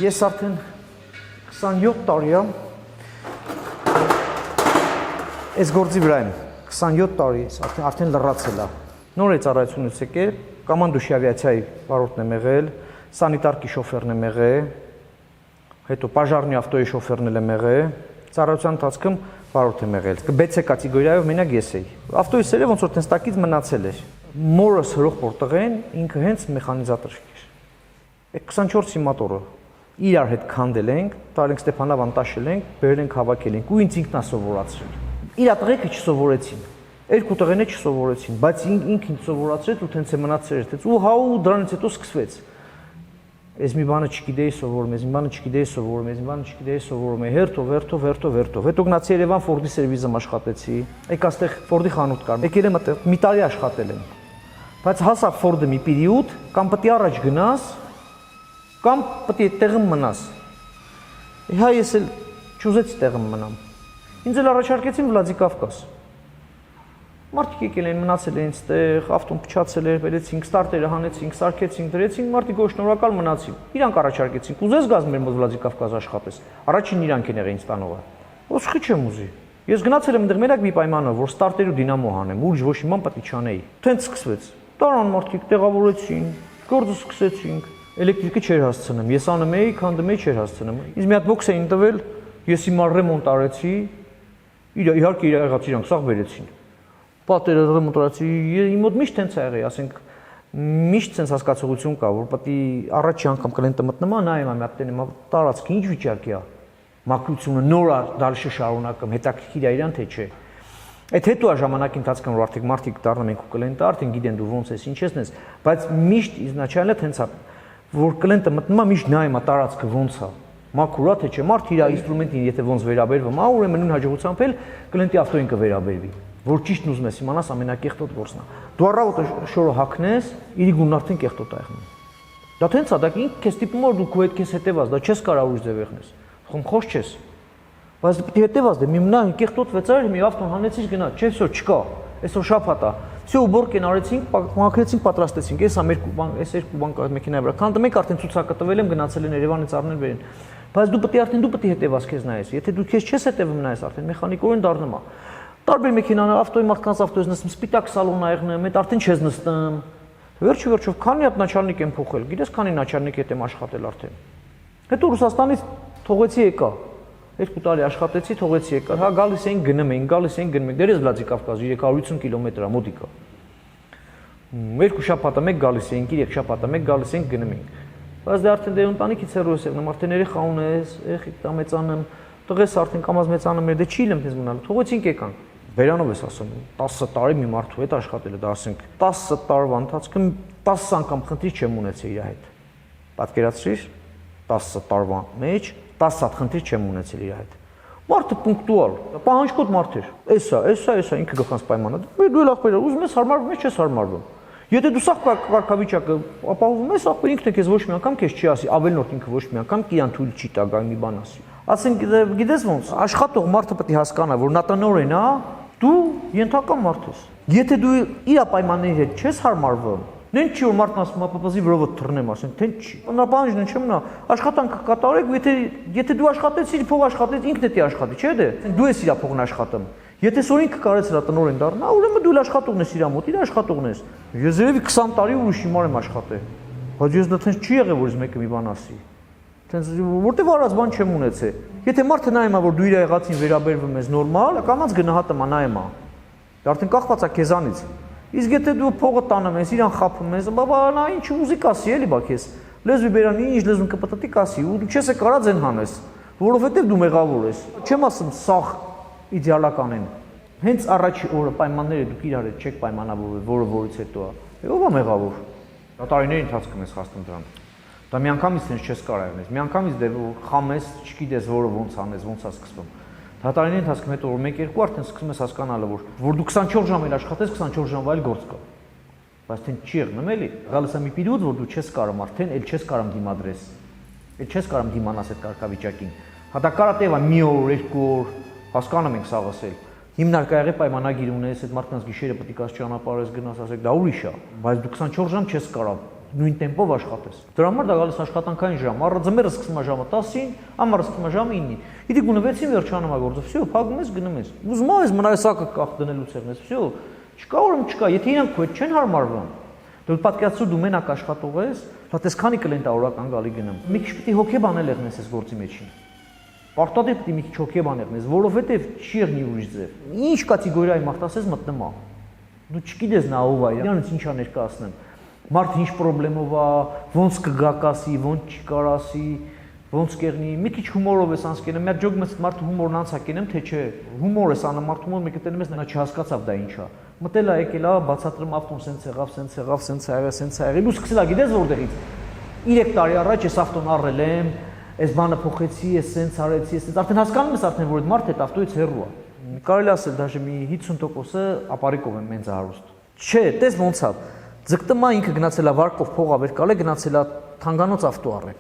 Ես արդեն 27 տարի եմ այս գործի վրա եմ, 27 տարի արդեն լռացել է։ Նոր է ծառայությունից եկել, կոմանդուշի ավիացիայի վարորդն եմ եղել, սանիտարկի շոֆերն եմ եղել, հետո պաժարնի ավտոյի շոֆերն եմ եղել, ծառայության ընթացքում վարորդ եմ եղել։ BC կատեգորիայով մենակ ես էի։ Ավտոյի սերը ոնց որ տենց տակից մնացել էր։ Մորս հրող տղեն ինքը հենց մեխանիզատոր էր։ Այդ 24-ի մոտորը իրար հետ քանդել ենք, տալ ենք Ստեփանավան տաշել ենք, բերել ենք հավաքել ենք ու ինձ ինքն է սովորացրել։ Իր տղեկը չսովորեցին։ Երկու տղենը չսովորեցին, բայց ինքն սովորացրեց ու տենց է մնացել էր, ու հա ու դրանից հետո սկսվեց։ Ես մի բանը չգիտեի սովորում, ես մի բանը չգիտեի սովորում, ես մի բանը չգիտեի սովորում, հերթով։ Հետո գնացի Երևան Ֆորդի սերվիզում աշխատեցի։ Եկա այստեղ Ֆորդի խանութ կար։ Եկել եմ այդտեղ մի տարի աշխատել եմ։ Բայց հասա Ֆորդը մի պերիոդ, կամ պետք է առաջ գնաս, կամ պետք է տեղում մնաս։ Հա ես էլ չուզեցի տեղում մնամ։ Ինձ էլ առաջարկեցին Վլադիկավկազ։ Մարդիկ եկել են, մնացել են այստեղ, ավտոն փչացել էր, բերեցինք, ստարտերը հանեցինք, սարքեցինք, դրեցինք, մարդիկ ոչ շնորհակալ մնացին։ Իրանք առաջարկեցին, կուզես գազ մեր մոտ Վլադիկավկազ աշխատես։ Առաջին իրանք են եղել ստանողը։ Ոսխի չեմ ուզի։ Ես գնացել եմ այնտեղ մենակ մի պայմանով, որ ստարտեր ու դինամո հանեմ, ուրիշ ոչ իման պետք է չանեի։ Տենց սկսվեց։ Տարան մարդիկ տեղավորեցին, գործը սկսեցինք։ Էլեկտրիկը չէր հասցնում, ես անում էի, քանդում էի, չէր հասցնում։ Ինձ մի հատ բոքս էին տվել, ես հիմա ռեմոնտ արեցի։ Իհարկե իր եղած իրանք սաղ բերեցին։ Պատերը ռեմոնտացի, իմ մոտ միշտ տենց ա եղել, ասենք միշտ տենց հասկացողություն կա, որ պետք է առաջի անգամ կլենտը մտնեմ, նայեմ մի հատ տենեմ, տարածքը ինչ վիճակի է։ Մաքրությունը նոր է, դալշը շարունակում, հետաքրքիր է իրան թե չէ։ Այդ հետո է ժամանակի ընթացքում որ արդեն մարդիկ դառնում են ու կլենտը, արդեն գիտեն դու ոնց ես, ինչ ես նես, բայց միշտ իզначально տենց է, որ կլենտը մտնում է, միշտ նայում է տարածքը ոնց է։ Մաքուր է թե չէ, մարդ իր ինստրումենտին եթե ոնց վերաբերվում, ուրեմն նույն հաջողությամբ էլ կլենտի ավտոին կվերաբերվի։ Որ ճիշտ ուզում ես իմանաս ամենակեղտոտ գործն է։ Դու առավոտը շորը հագնես, իրի գունն արդեն կեղտոտ է եղնում։ Դա տենց է, դա ինքը քեզ տիպում որ դու քո հետ քեզ հետևած, դա չես կարող ուրիշ ձև եղնես։ Խոմխոս չես։ Բայց պետք է հետևած դե մի մնա կեղտոտվեց այլ մի ավտոն հանեցիր գնա, չէ՞ всё չկա։ Այսօր շաբաթ է։ Всё բորկեն արեցինք, մաքրեցինք, պատրաստեցինք։ Էս երկու բան կա մեքենայի վրա։ Քան մեկ արդեն ցուցակը տվել եմ, գնացել են Երևանից առնել վերին։ Բայց դու պետք է հետևած քեզ նայես։ Եթե դու քեզ չես հետևում նայես, արդեն մեխանիկորեն դառնում է։ Տարբեր մեքենաներ, ավտոյի մարդկանց ավտոյից նստում, սպիտակ սալոն աղնեմ, այդ արդեն չես նստում։ Վերջով քանի հատ начальник եմ փոխել, գիտես քանի начальник հետ եմ աշխատել արդեն։ Հետո Ռուսաստանից թողեցի եկա։ 2 տարի աշխատեցի, թողեցի եկա։ Հա գալիս էին գնում ենք։ Դերես Վլադիկավկազ 350 կիլոմետր է մոտիկա։ 2 շաբաթը մեկ գալիս էինք, 3 շաբաթը մեկ գալիս ենք գնում ենք։ Բայց դե արդեն դե ընտանիքից հեռու ես եղնում, արդեն երեխա ունես, երեխի տա մեծանում, տղես արդեն կամազ մեծանում էր, դե չի լեմ տես մնալու, թողեցինք եկանք։ Բերանով ես ասում, 10 տարի մի մարդու հետ աշխատել է, դա ասենք 10 տարվա ընթացքում 10 անգամ խնդիր չեմ ունեցել իր հետ։ Պատկերացրիր, 10 տարվա մեջ 10 հատ խնդիր չեմ ունեցել իր հետ։ Մարդը պունկտուալ, պահանջկոտ մարդ էր։ Էսա ինքը գլխանց պայմանը։ Դու էլ ախպեր, ուզում ես հարմարվում ես, չես հարմարվում։ Եթե դու սա կարգավիճակը ապահովում ես, ախպեր ինքն է քեզ ոչ մի անգամ քեզ չի ասի, ավելնորդ ինքը ոչ մի անգամ կիան թույլ չի տա գա մի բան ասի։ Ասենք գիտես ոնց, աշխատող մարդը պետք է հասկանա, որ նա տնօրեն է, դու ենթակա մարդ ես։ Եթե դու իր պայմանների հետ չես հարմարվում, նեն չի որ մարդն ասում ապապազի վրովը թռնեմ, ասենք, թե չի։ Բնապահանջն չեմ նա, աշխատանքը կատարեք, եթե դու աշխատեցիր, փող աշխատես, ինքն է աշխատի, չէ՞ դե։ Դու ես իր փողն աշխատում։ Եթե սորինքը կարեց հրա տնօրեն դառնա, ուրեմն դու աշխատողն ես իր մոտ, իր աշխատողն ես։ Ես երևի 20 տարի ուրիշ հիմար եմ աշխատել։ Բայց ես դա տենց չի եղել, որ մեկը մի բան ասի։ Տենց որտեվ արած բան չեմ ունեցել։ Եթե մարդը նայում է, որ դու իր եղածին վերաբերվում ես նորմալ, կամած գնահատում է նայում է։ Դա արդեն կախված է քեզանից։ Իսկ եթե դու փողը տանում ես, իրան խափում ես, բաբա նա ինչ ուզի կասի էլի բա քեզ։ Լեզվի բերանի ինչ լեզուն կպտտի կասի, ու դու չես է կարած են հանես, որովհետև դու մեղավոր ես։ Չեմ ասում սաղ իդեալական են։ Հենց առաջի օրը պայմանները դուք իրար հետ չեք պայմանավորվել, որը որից հետո է։ Ո՞վ է մեղավոր։ Դա տարիների ընթացքում ես հասնում դրան։ Դա միանգամից հենց չես կարող անես։ Միանգամից դե խամես, չգիտես որը ոնց անես, ոնց է սկսվում։ Դա տարիների ընթացքում հետո որ 1-2 արդեն սկսում ես հասկանալը, որ դու 24 ժամ էլ աշխատես, 24 ժամվա էլ գործ կա։ Բայց թե չի եղնում էլի։ Գալիս է մի պերիոդ, որ դու չես կարող արդեն, էլ չես կարող դիմադրես։ Էլ չես կարող դիմանաս այդ կարգավիճակին։ Հա դա կարա տևա մի օր, 2 օր, հասկանում ենք սա ասել։ Հիմնարկայաղի պայմանագիր ունես, այդ մարդկանց գիշերը պետք է ճանապարհես գնաս, ասեք դա ուրիշ է, բայց դու 24 ժամ չես կարող նույն տեմպով աշխատես։ Դրա համար դա գալիս աշխատանքային ժամ, առը ձմեռը սկսում է ժամը 10-ին, ամառը սկսում է ժամը 9-ին։ Իդի գունը 6-ին վերջանում է գործը, վсё, փակում ես, գնում ես։ Ուզում ես մնալ սակը կախ դնելուց եղնես, վсё, չկա որում չկա, եթե իրանք քո հետ չեն հարմարվում։ Դու պատկերացրու դու մենակ աշխատող ես, հա տես քանի կլիենտ օրական գալի գնում։ Մի քիչ պիտի հոգեբանել եղնես այս գործի մեջին։ Պարտադիր պիտի մի քիչ հոգեբան եղնես, որովհետև չի եղնի ուրիշ ձև։ Ինչ կատեգորիայի մարդ ասես մտնում է։ Դու չգիտես նա ով է, իրանից ինչ է ներկայացնեմ։ Մարդ ինչ խնդրեմով է, ոնց կգակասի, ոնց չկարասի, ոնց կեղնի, մի քիչ հումորով ես անցկենում, մի հատ ջոգ մեծ մարդ հումորն անցակենում, թե չէ, հումոր ես անում, մարդ հումոր մեկը տենում ես, նա չհասկացավ դա ինչ է։ Մտել է եկել է, բացատրում ավտոն սենց եղավ, սենց եղավ, սենց ա եղել, սենց ա եղել, ու սկսել է գիտես որտեղից։ 3 տարի առաջ ես ավտոն առել եմ, այս բանը փոխեցի, ես սենց արեցի, ես արդեն հասկանում ես արդեն որ այդ մարդը այդ ավտոյից հեռու է։ Կարելի ասել դաժե մի 50%-ը ապարիկով են մենց հարուստ։ Չէ, տես ոնց է։ Ձգտմա ինքը գնացել է վարկով փող ավերկալ է, գնացել է թանգանոց ավտո առել։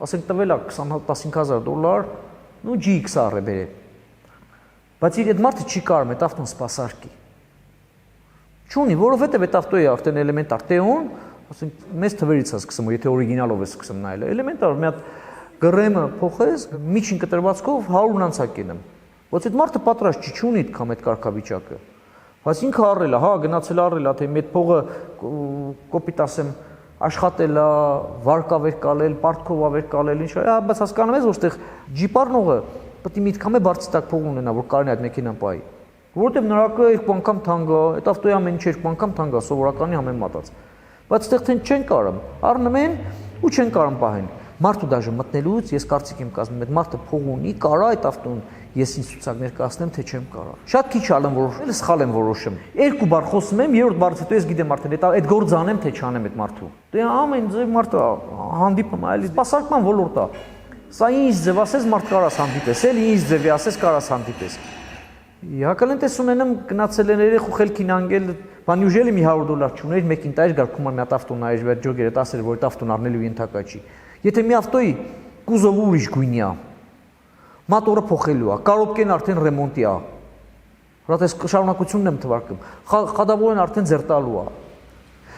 Ասենք տվել է $15,000, նու GX առե բերել։ Բայց իր այդ մարդը չի կարում այդ ավտոն սպասարկի։ Չունի, որովհետև այդ ավտոյի արդեն էլեմենտար տեոն, ասենք մեծ թվերից է սկսում, եթե օրիգինալով է սկսում նայել, էլեմենտար մի հատ գրեմը փոխես, միջին կտրվածքով 100-ն անցակենեմ։ Ոնց այդ մարդը պատրաստ չի, չունի այդքան այդ կարգավիճակը։ Բայց ինքը առել է, հա, գնացել առել է, թե մի այդ փողը կոպիտ ասեմ աշխատել է, վարկ ավերկալել, պարտքով ավերկալել, ինչ, հա, բայց հասկանում ես, որ այդտեղ ջիպառնողը պետք է միտքամե բարձր տակ փող ունենա, որ կարողանա այդ մեքենան պահի։ Որովհետև նրակը 2 անգամ թանկ է, այդ ավտոյի ամեն ինչ 2 անգամ թանկ է, սովորականի համեմատած։ Բայց այդտեղ թե չեն կարում, առնում են ու չեն կարում պահեն։ Մարդու դաժե մտնելուց ես կարծիք եմ կազմում, այդ մարդը փող ունի, կարա այդ ավտոն ես ինձ ցուցակ ներկայացնեմ, թե չեմ կարա։ Շատ քիչ ալեմ որոշել, սխալ եմ որոշում։ 2 բառ խոսում եմ, 3-րդ բառից հետո ես գիտեմ արդեն այդ գործ անեմ, թե չանեմ այդ մարդու։ Դե ամեն ձև մարդը հանդիպում է, այլի սպասարկման ոլորտ է։ Սա ինչ ձև ասես մարդ կարաս հանդիպես, էլի ինչ ձևի ասես կարաս հանդիպես։ Հակալենտես ունենամ գնացել են երեխու խելքին անգել, բան ուժելի մի $100 չուներ, մեկին տայր գար կուման մի հատ ավտոն նայր, վեր ջոգերը տասեր, որ այդ ավտոն առնելու ենթակա չի։ Եթե մի ավտոյի կուզովը ուրիշ գույնի է, մատորը փոխելու է, կարոպկեն արդեն ռեմոնտի է։ Հրատես շարունակությունն եմ թվարկում։ Խադավորեն արդեն ձերտալու է։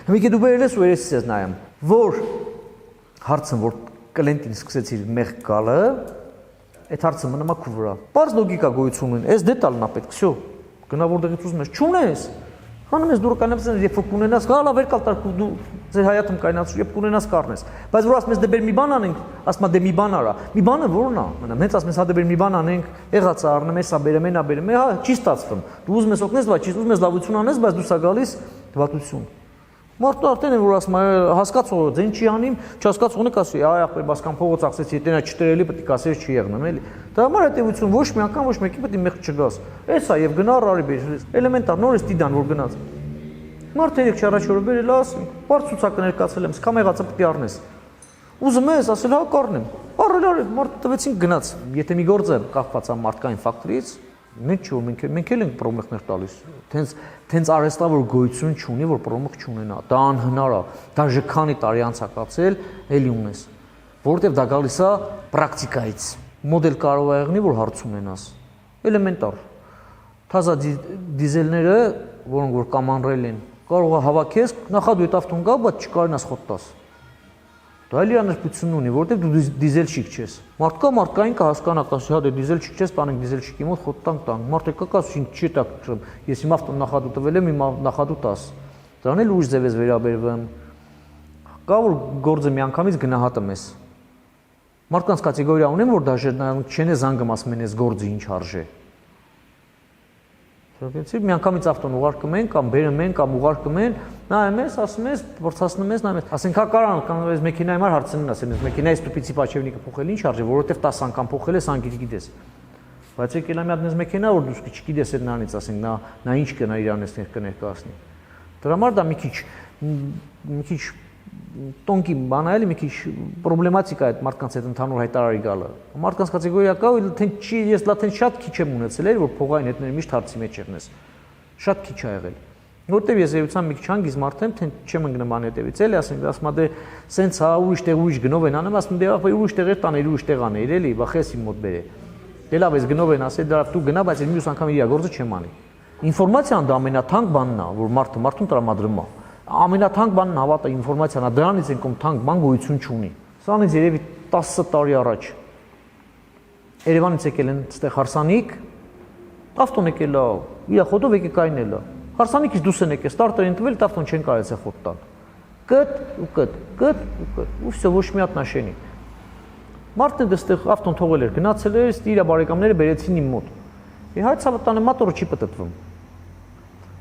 Մի քիչ դու բերել ես ու երեսից ես նայում, որ հարցը որ կլենտին սկսեցիր մեղ գալը, այդ հարցը մնում է քու վրա։ Պարզ լոգիկա գոյություն ունի, այս դե տալն է պետք, всё։ Գնա որտեղից ուզում ես, չունես։ Հանում ես դուրս կանացես, երբ որ կունենաս, գալա վերկալ տար դու ձեր հայաթում կայնացու, երբ կունենաս կառնես։ Բայց որ ասում ես դե բեր մի բան անենք, ասում դե մի բան արա։ Մի բանը ո՞րն է։ Մնամ, հենց ասում ես հա դե բեր մի բան անենք, եղած է առնեմ, հեսա բերեմ, այնա բերեմ, հա չի ստացվում։ Դու ուզում ես օգնես, բայց չի ուզում ես լավություն անես, բայց դու սա գալիս դվատություն։ Մարդը արդեն է որ ասում է հասկացողը ձեն չի անիմ, չհասկացողն է կասի, այ ախպեր բասկան փողոց աղցեցի, դենա չտրելի պետք է կասեր չի եղնեմ, էլի։ Դա համար հետևություն ոչ մի անգամ ոչ մեկի պետք է մեղ չգաս։ Էս է եւ գնա առարի բեր, էլեմենտար նորից դիդան որ գնաց։ Մարդը երեք չառաջ օրը բերել ասում, բարձ ցուցակը ներկացել եմ, սկամ եղածը պետք է առնես։ Ուզում ես ասել հա կառնեմ։ Առել մարդը տվեցին գնաց։ Եթե մի գործը կախված է մարդկային ֆակտորից, մենք չի որ մենք էլ ենք պրոմոխներ տալիս։ Թենց արեստա որ գոյություն չունի, որ պրոմոխ չունենա։ Դա անհնար է։ Դաժե քանի տարի անցակացել, էլի ունես։ Որովհետև դա գալիս է պրակտիկայից։ Մոդել կարող է եղնի, որ հարց ունենաս։ Էլեմենտար։ Թազա դիզելները, որոնք որ կամանրել են, կարող է հավաքես, նախա դու այդ ավտոն գա, բայց չկարենաս խոտ տաս։ Դա էլի աներպություն ունի, որովհետև դու դիզելշիկ չես։ Մարդկա մարդկային կհասկանա, կասի, հա դե դիզելշիկ չես, տանենք դիզելշիկի մոտ խոտ տանք։ Մարդը կկասի, չի տակրում։ Ես իմ ավտոն նախադու տվել եմ, իմ նախադու տաս։ Դրան էլ ուժ ձև ես վերաբերվում։ Կա որ գործը միանգամից գնահատում ես։ Մարդկանց կատեգորիա ունեն, որ դաժե չեն զանգում ասում են, այս գործը ինչ արժե։ Շոկեցի միանգամից ավտոն ուղարկում են կամ բերում են կամ ուղարկում են, նայում ես, ասում ես, փորձացնում ես, նայում ես։ Ասենք հա կարան կամ այս մեքենայի համար հարցնում ասեն, այս մեքենայի ստուպիցի պաչևնիկը փոխել ինչ արժե, որովհետև 10 անգամ փոխել ես, անգիր գիտես։ Բայց եկել է մի հատ նես մեքենա, որ դու չգիտես այդ նրանից, ասենք նա ինչ կնա իրանից կներկայացնի։ Դրա համար դա մի քիչ տոնկի բան է, մի քիչ պրոբլեմատիկ է այդ մարդկանց այդ ընդհանուր հայտարարի գալը։ Մարդկանց կատեգորիա կա, թե չի, ես լաթեն շատ քիչ եմ ունեցել, որ փողային հետներ միշտ հարցի մեջ եղնես։ Շատ քիչ է եղել։ Որտեւ ես երևցան մի քիչ հանգիստ մարդ եմ, թե չեմ ընկնում անհետևից, էլի ասում դե սենց հա ուրիշ տեղ ուրիշ գնով են անում, ասում դե ուրիշ տեղեր տանել, ուրիշ տեղ անել, էլի, բախես իմ մոտ բերե։ Դե լավ, ես գնով են ասել, դրա դու գնա, բայց մյուս անգամ իր գործը չեմ անի։ Ինֆորմացիան դա ամենաթանկ բանն է, որ մարդուն տրամադրում է։ ամենաթանկ բանն հավատա ինֆորմացիան է, դրանից ենք թանկ բան գոյություն չունի։ Սրանից երևի 10 տարի առաջ Երևանից եկել են այստեղ հարսանիք, ավտոն եկել է, իր խոտով եկեք այնել է։ Հարսանիքից դուրս են եկել, ստարտեր են տվել, ավտոն չեն կարել է խոտ տալ։ Կտ ու կտ, կտ ու կտ, ու всё, ոչ մի հատ նաշենի։ Մարդը դստեղ ավտոն թողել էր, գնացել էր, իր բարեկամները բերեցին իմ մոտ։ Հայց հավատանը մոտորը չի պտտվում։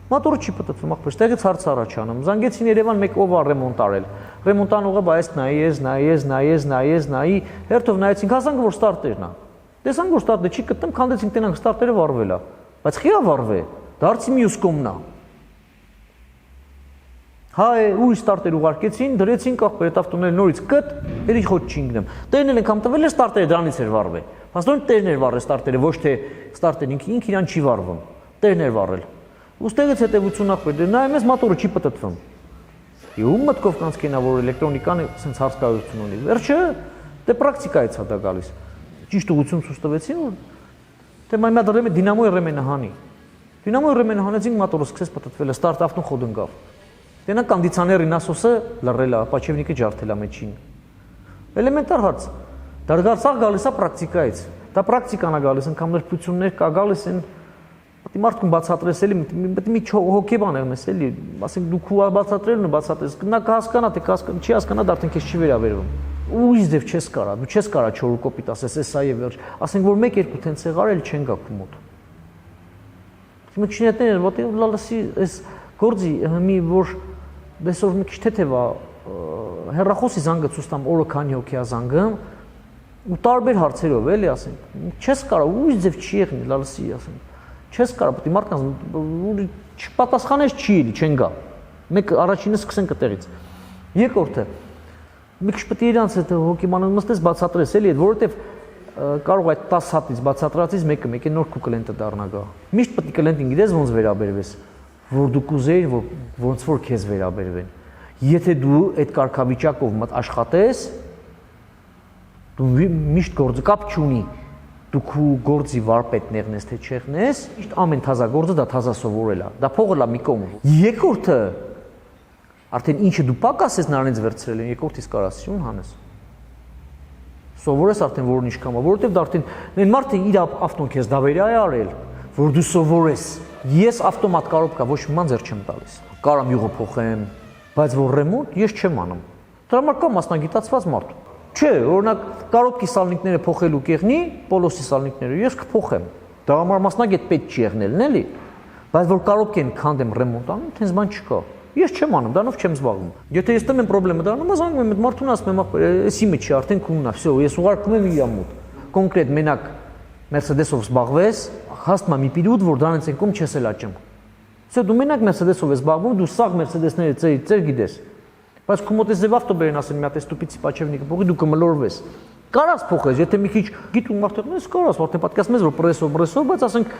Մոտորը չի պտտվում, ախպեր, ստեղից հարց առաջանում։ Զանգեցին Երևան մեկ ով է ռեմոնտ արել։ Ռեմոնտանողը բայս նայի, հերթով նայեցինք, հասանք որ ստարտերն է։ Տեսանք որ ստարտը չի գտնում, քանդեցինք տենանք ստարտերը վառվել է։ Բայց խի է վառվել։ Դարձի մյուս կողմն է։ Հայ ուրիշ ստարտեր ուղարկեցին, դրեցինք ախպեր այդ ավտոները նորից կտ, երի խոտ չի ընկնում։ Տերն էլ անգամ տվել է ստարտերը դրանից էր վառվել։ Փաստորեն տերն էր վառել ստարտերը, ոչ թե ստարտերն ինքը իրան չի վառվում։ Տերն էր վառել։ Ուստեղից հետևություն ախպեր, նայում ես մոտորը չի պտտվում։ Ում մտքով կանցկենա որ էլեկտրոնիկան sense հարցկայություն ունի։ Վերջը դե պրակտիկայից է դա գալիս։ Ճիշտ ուղղություն ցույց տվեցին որ թե մայմա դրեմ դինամոյի ռեմենահանի։ Դինամոյի ռեմենահանեցին մոտորը սկսեց պտտվել, ստարտ ավտոն խոտ ընկավ։ Տենա կոնդիցիոների նասոսը լռել է, պաչևնիկը ջարդել է մեջին։ Էլեմենտար հարց։ Դարձավ գալիս է պրակտիկայից։ Դա պրակտիկան է գալիս, անգամ ներբություններ կա գալիս են։ Պետք է մարդուն բացատրես էլի, պետք է մի հոգեբան եղնես էլի, ասենք դու քու բացատրելն ու բացատրես, նա կհասկանա, թե կհասկանա, չի հասկանա, դա արդեն քեզ չի վերաբերվում։ Ուրիշ ձև չես կարա, դու չես կարա չորու կոպիտ ասես, էսա է վերջ, ասենք որ 1-2 տենց եղար էլ չեն գա քու մոտ։ Մոչինետներ, որտեղ լալասի այս գործի մի որ դեսոր մի քիչ թեթև է, հեռախոսի զանգը ցույց տամ օրը քանի հոգի է զանգում ու տարբեր հարցերով էլի ասենք, չես կարա, ուրիշ ձև չի եղնի լալասի ասենք։ Չես կարա, պետք է մարդկանց չպատասխանես չի էլի, չեն գա։ Մեկ առաջինը սկսենք այդտեղից։ Երկրորդը մի քիչ պետք է իրանց այդ հոգեբանը մստես բացատրես էլի, որովհետև կարող այդ 10 հատից բացատրածից մեկը մեկ է նոր քու կլենտը դառնա գա։ Միշտ պետք է կլենտին գիտես ոնց վերաբերվես, որ դու կուզեիր, որ ոնց որ քեզ վերաբերվեն։ Եթե դու այդ կարգավիճակով աշխատես, դու միշտ գործը կապ չունի։ Դու քու գործի վարպետն եղնես թե չեղնես, միշտ ամեն թազա գործը դա թազա սովորել է։ Դա փողը լա մի կողմ։ Երկրորդը արդեն ինչը դու պակաս ես նրանից վերցրել են, երկրորդից կարաս ուն հանես։ Սովորես արդեն որն ինչ կամա, որովհետև դա արդեն այն մարդը իր ավտոն քեզ դավերի է արել, որ դու սովորես։ Ես ավտոմատ կարոպկա ոչ մի ման ձեռ չեմ տալիս։ Կարամ յուղը փոխեմ, բայց որ ռեմոնտ ես չեմ անում։ Դրա համար կա մասնագիտացված մարդ։ Չէ, օրինակ կարոպկի սալնիկները փոխելու կեղնի, պոլոսի սալնիկները ես կփոխեմ։ Դա համար մասնագետ պետք չի եղնելն էլի, բայց որ կարոպկեն քանդեմ ռեմոնտ անում, տենց բան չկա։ Ես չեմ անում, դրանով չեմ զբաղվում։ Եթե ես տեմ եմ խնդրեմը դառնում, զանգում եմ այդ մարդուն ասում եմ, էսի մեջ չի, արդեն քունն է, всё, ես ուղարկում եմ իր մոտ։ Կոնկրետ մենակ Mercedes-ով զբաղվես, հաստատ մի պիրուտ, որ դրանից եկում չես էլ աճում։ Всё, դու մենակ Mercedes-ով ես զբաղվում, դու սաղ Mercedes-ները ծեր գիտես։ Բայց քո մոտ էսև ավտոբերն ասեն, մի հատ էս տուպիցի պաչևնիկը փոխի, դու կմլորվես։ Կարաս փոխես, եթե մի քիչ գիտում մարդն ես, կարաս, արդեն պատկասում ես, որ պրեսով, բայց ասենք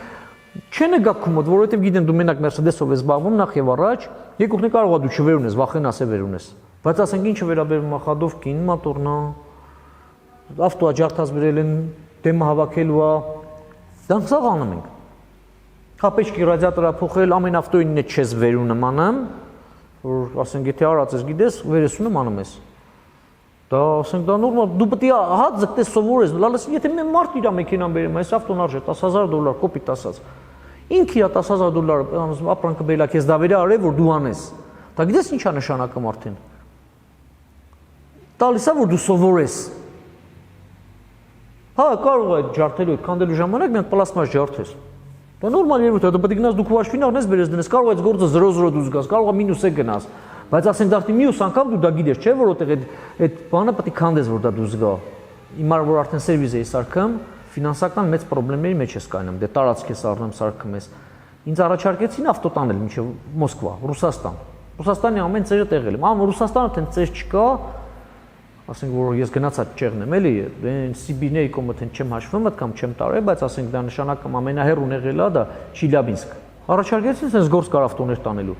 չեն գա քո մոտ, որովհետև գիտեն դու մենակ Mercedes-ով ես զբաղվում նախ եւ առաջ, երկուքն կարող է դու չվերունես, վախենաս է վերունես։ Բայց ասենք ինչը վերաբերում է խադովկին, մոտորնա, ավտոա ջարդած բերել են, դեմը հավաքելու է, դրանք սաղ անում ենք։ Խապեչկի ռադիատորը փոխել, ամեն ավտոյինն է չես վերունում անում, որ ասենք եթե արած ես գիտես, վերեսունը անում ես։ Դա ասենք դա նորմալ, դու պետք է հատ ձգտես սովորես, լալս եթե մի մարդ իր մեքենան բերում, այս ավտոն արժե $10,000 կոպիտ ասած։ Ինքը իր $10,000 ապրանքը բերելա քեզ դավերի արել, որ դու անես։ Դա գիտես ի՞նչ է նշանակում արդեն։ Տալիս է որ դու սովորես։ Հա, կարող է ջարդելու, քանդելու ժամանակ մի հատ պլաստմաս ջարդես։ Դա նորմալ երևույթ է, դա պետք է գնաս դու քո հաշվին առնես, բերես դնես, կարող է այս գործը 0-0 դուրս գաս, կարող է մինուսը գնաս։ Բայց ասենք դարձի մյուս անգամ դու դա գիտես, չէ՞ որովհետև այդ բանը պետք է քանդես, որ դա դուրս գա։ Հիմա որ արդեն սերվիզ էի սարքում, ֆինանսական մեծ խնդիրների մեջ ես կայնում, դե տարածք ես առնում, սարքում ես։ Ինձ առաջարկեցին ավտո տանել մինչև Մոսկվա, Ռուսաստան։ Ռուսաստանի ամեն ծերը տեղել եմ։ Ռուսաստանը տեն ծեր չկա, ասենք որ ես գնացա չեղնեմ, էլի, Սիբիրների կոմոթեն չեմ հաշվում, կամ չեմ տարել, բայց ասենք դա նշանակում ամենահեռուն եղել է դա Չիլյաբինսկ։ Առաջարկեցին sense գործ կար ավտոներ տանելու։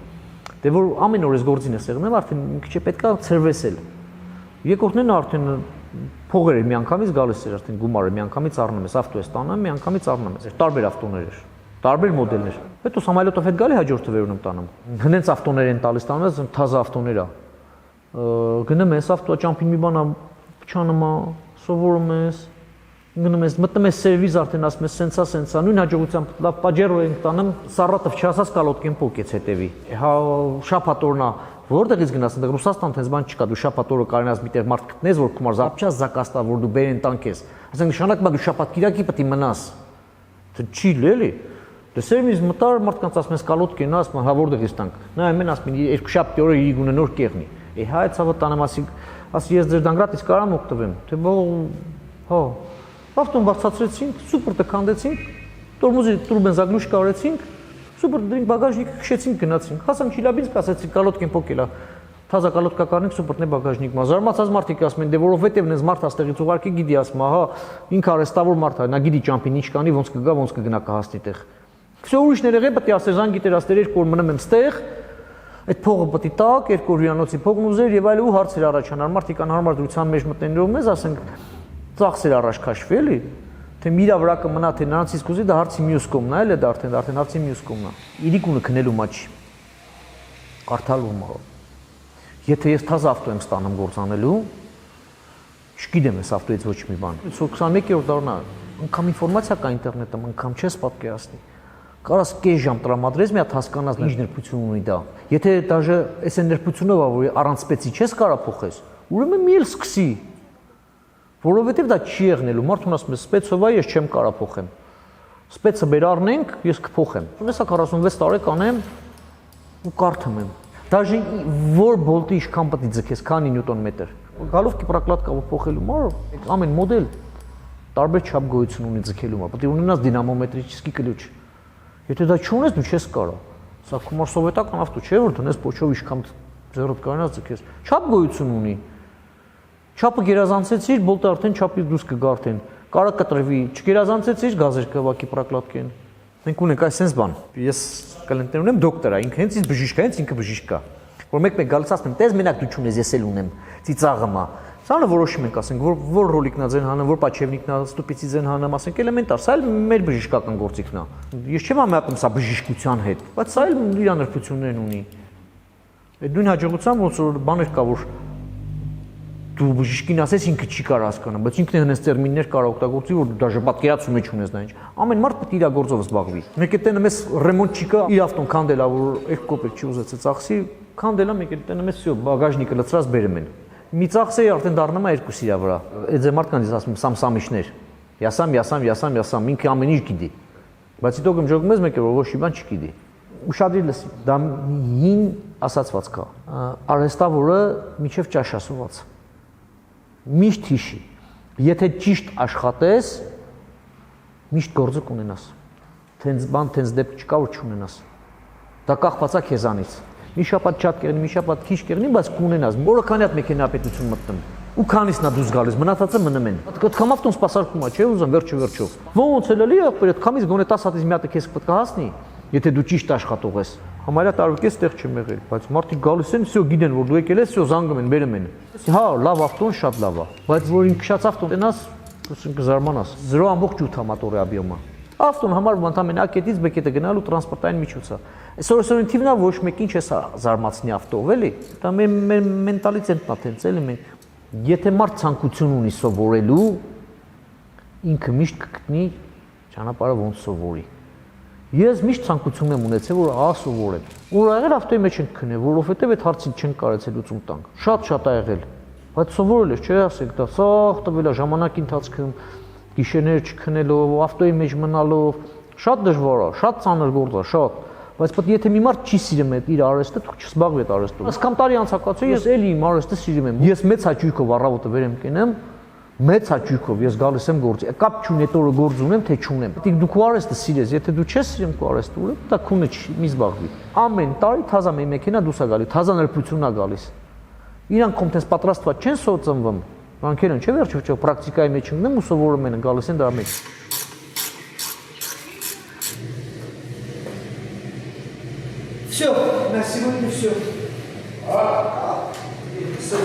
Դե որ ամեն օր ես գործին ես եղնեմ, արդեն մի քիչ պետքա ցրվեսել։ Երկրորդն արդեն փողեր էր միանգամից գալիս էր, արդեն գումարը միանգամից առնում ես, ավտո ես տանում, միանգամից առնում ես, տարբեր ավտոներ էր։ Տարբեր մոդելներ։ Հետո սամալյոտով հետ գալի հաջորդը վերուն եմ տանում։ Հենց ավտոներ են տալիս տանես, թազա ավտոներ է։ Գնում ես ավտո ճամփին մի բան փչանում է, սովորում ես, գնում ես, մտնում ես սերվիզ արդեն ասում ես սենսա, նույն հաջողությամբ լավ պաջերո ենք տանում, Սարատով չասած կալոտկեն փոկեց հետևի։ Հա շաբաթօրնա որտեղից գնաս, այնտեղ Ռուսաստան տենց բան չկա, դու շաբաթօրը կարենաս միտեղ մարդ գտնես, որ գումար զապչաս զակաստա, որ դու բերեն տանքես։ Ասենք նշանակում է դու շաբաթ կիրակի պետք է մնաս։ Դա չի լելի։ Դե սերվիզ մտար մարդկանց ասում ես կալոտկեն, ասում հա որտեղից տանք։ Նա ամեն ասում երկու շաբթի օրը իր գունը նոր կեղնի։ Հա այդ ցավը տանեմ ասի ես ձեր դանգրատից կարամ օգտվեմ, թե հա ավտոն բարձրացրեցինք, սուպեր տքանդեցինք, տորմոզի турբենզագլուշ կարեցինք, սուպեր դրինք բագաժնիկ քշեցինք գնացինք։ Հասանք Չիլաբինսկ ասեցի կալոտկեն փոկելա։ Թազա կալոտկա կանենք սուպերն է բագաժնիկ մա։ Զարմացած մարդիկ ասում են, դե որովհետև նես մարդ աստեղից ուղարկի գիտի ասում, ահա ինքը արեստավոր մարդ է, նա գիտի ճամփին ինչ կանի, ոնց կգա, ոնց կգնա կհասնի տեղ։ Всё ուրիշներ եղե պետք է ասեր զանգ գիտեր աստեր 2 օր մնում եմ ստեղ, այդ փողը պետք է տակ, 2 օր հյուրանոցի փողն ուզեր եւ այլ ու հարցեր առաջանար, մարդիկ անհարմար դրության մեջ մտնելով մեզ ասենք ծախսեր առաջ քաշվի էլի, թե միրա վրա կմնա, թե նրանցից կուզի դա հարցի մյուս կողմն է, էլ է դա արդեն հարցի մյուս կողմն է։ Իրիկունը քնելու մաչի։ Կարդալու մա։ Եթե ես թազ ավտո եմ ստանում գործանելու, չգիտեմ ես ավտոից ոչ մի բան։ 21-րդ դարն է, անգամ ինֆորմացիա կա ինտերնետում, անգամ չես պատկերացնի։ Կարաս կես ժամ տրամադրես, մի հատ հասկանաս ինչ ներբություն ունի դա։ Եթե դաժե այս ներբությունով է, որ առանց սպեցի չես կարա փոխես, ուրեմն մի էլ սկսի։ Որովհետև դա չի եղնելու, մարդուն ասում ես սպեցով է, ես չեմ կարա փոխեմ։ Սպեցը բեր առնենք, ես կփոխեմ։ Ունեսա 46 տարեկան եմ ու կարդում եմ։ Դաժե որ բոլտի ինչքան պետք է ձգես, քանի նյուտոն մետր։ Գալով կիպրակլատկա փոխելու մար, ամեն մոդել տարբեր չափ գոյություն ունի ձգելու մար։ Պետք է ունենաս դինամոմետրիչիսկի ключ։ Եթե դա չունես, դու չես կարա։ Սա կոմար սովետական ավտո չէ, որ դնես փոչով ինչքան ձեռդ կարենաս ձգես։ Չափ գոյություն ունի։ Չափը գերազանցեցիր, բոլտը արդեն չափից դուրս կգա արդեն։ Կարա կտրվի, չգերազանցեցիր, գազեր կվակի պրակլատկեն։ Մենք ունենք այսպես բան։ Ես կլենտեր ունեմ դոկտոր է, ինքը հենց ինձ բժիշկ է, հենց ինքը բժիշկ է։ Որ մեկ գալիս ասում եմ, տես մենակ դու չունես, ես էլ ունեմ։ Ծիծաղը մա։ Սա որոշում ենք, ասենք, որ ռոլիկն է ձեն հանում, որ պաչևնիկն է, ստուպիցի ձեն հանում, ասենք, էլեմենտար, սա էլ մեր բժշկական գործիքն է։ Ես չեմ համեմատում սա բժշկության հետ, բայց սա էլ իր աներկություններն ունի։ Այդ նույն հաջողությամբ ոնց որ բաներ կա, որ դու բժիշկին ասես ինքը չի կարող հասկանալ, բայց ինքն է հենց տերմիններ կարող օգտագործի, որ դու դաժե պատկերացում մեջ ունես դա ինչ։ Ամեն մարդ պետք է իր գործով զբաղվի։ Մեկ է տենը մեզ ռեմոնտ չի կա, իր ավտոն քանդելա, որ 2 կոպեկ չի ուզեցել ծախսի, քանդելա, մեկ է տենը մեզ всё, բագաժնիկը լցրած բերում են։ Մի ծախսը արդեն դառնում է 2 սիրա վրա։ Այդ ձե մարդկանց ասում եմ սամսամիշներ։ Յասամ, ինքը ամեն ինչ գիտի։ Բայց հետո գմջողում ես մեկ է, որ ոչ մի բան չգիտի։ Ուշադրի լսի, դա հին ասացված կա։ Արհեստավորը միջև ճաշ ասված։ Միշտ հիշի, եթե ճիշտ աշխատես, միշտ գործը կունենաս, տենց բան, տենց դեպք չկա, որ չունենաս, դա կախված է քեզանից, մի շաբաթ շատ կեղնի, մի շաբաթ քիչ կեղնի, բայց կունենաս, որը քանի հատ մեքենապետություն մտնում, ու քանիսն է դուրս գալիս, մնացածը մնում են, այդքան ավտոն սպասարկում է, չէ՞ ուզում վերջով, ոնց էլ էլի, այդ քամից գոնե 10 հատից մի հատը քեզ պետք է հասնի, եթե դու ճիշտ աշխատող ես, համարյա տարվա տեղ չեմ եղել, բայց մարդիկ գալիս են, всё գիտեն, որ դու եկել ես, всё զանգում են, բերում են։ Հա, լավ ավտոն, շատ լավ է, բայց որ ինքը քշած ավտոն տենաս, կզարմանաս, 0.8 մոտորի объема։ Ավտոն համարվում ընդամենը ակետից բեկետը գնալու տրանսպորտային միջոց է։ Այսօր ինտուիտիվնա ոչ մեկին չես զարմացնի ավտով, էլի։ Դա մեր մենտալիտետն է տենց, էլի մենք։ Եթե մարդ ցանկություն ունի սովորելու, ինքը միշտ կգտնի ճանապարհը ոնց սովորի։ Ես միշտ ցանկություն եմ ունեցել, որ սովորեմ։ Որ եղել ավտոյի մեջ ենք քնել, որովհետև այդ հարցին չեն կարեցել լուծում տանք։ Շատ ա եղել։ Բայց սովորել ես, չէ՞ ասեք, դա սաղ տվել է ժամանակի ընթացքում, գիշերներ չքնելով, ավտոյի մեջ մնալով, շատ դժվար է, շատ ծանր գործ է, շատ։ Բայց պետք եթե մի մարդ չի սիրում այդ իր արհեստը, թող չզբաղվի այդ արհեստով։ Ըստ կամ տարի անցակացու ես էլի իմ արհեստը սիրում եմ։ Ես մեծ հաճույքով առավոտը վեր եմ կենեմ, մեծ հաճույքով ես գալիս եմ գործի։ Կապ չունի այդ օրը գործ ունեմ, թե չունեմ։ Պետք է դու քո արհեստը սիրես, եթե դու չես սիրում քո արհեստը, ուրեմն դա քունը մի զբաղվի։ Ամեն տարի թազա մի մեքենա դուրս է գալի, թազա ներբությունն է գալիս։ Իրանք կոմտես պատրաստված չեն սոցմվում։ Բանկերն չէ վերջ պրակտիկայի մեջ ընկնում ու սովորում են գալիս են դրա մեջ։ Всё, на сегодня всё. Все,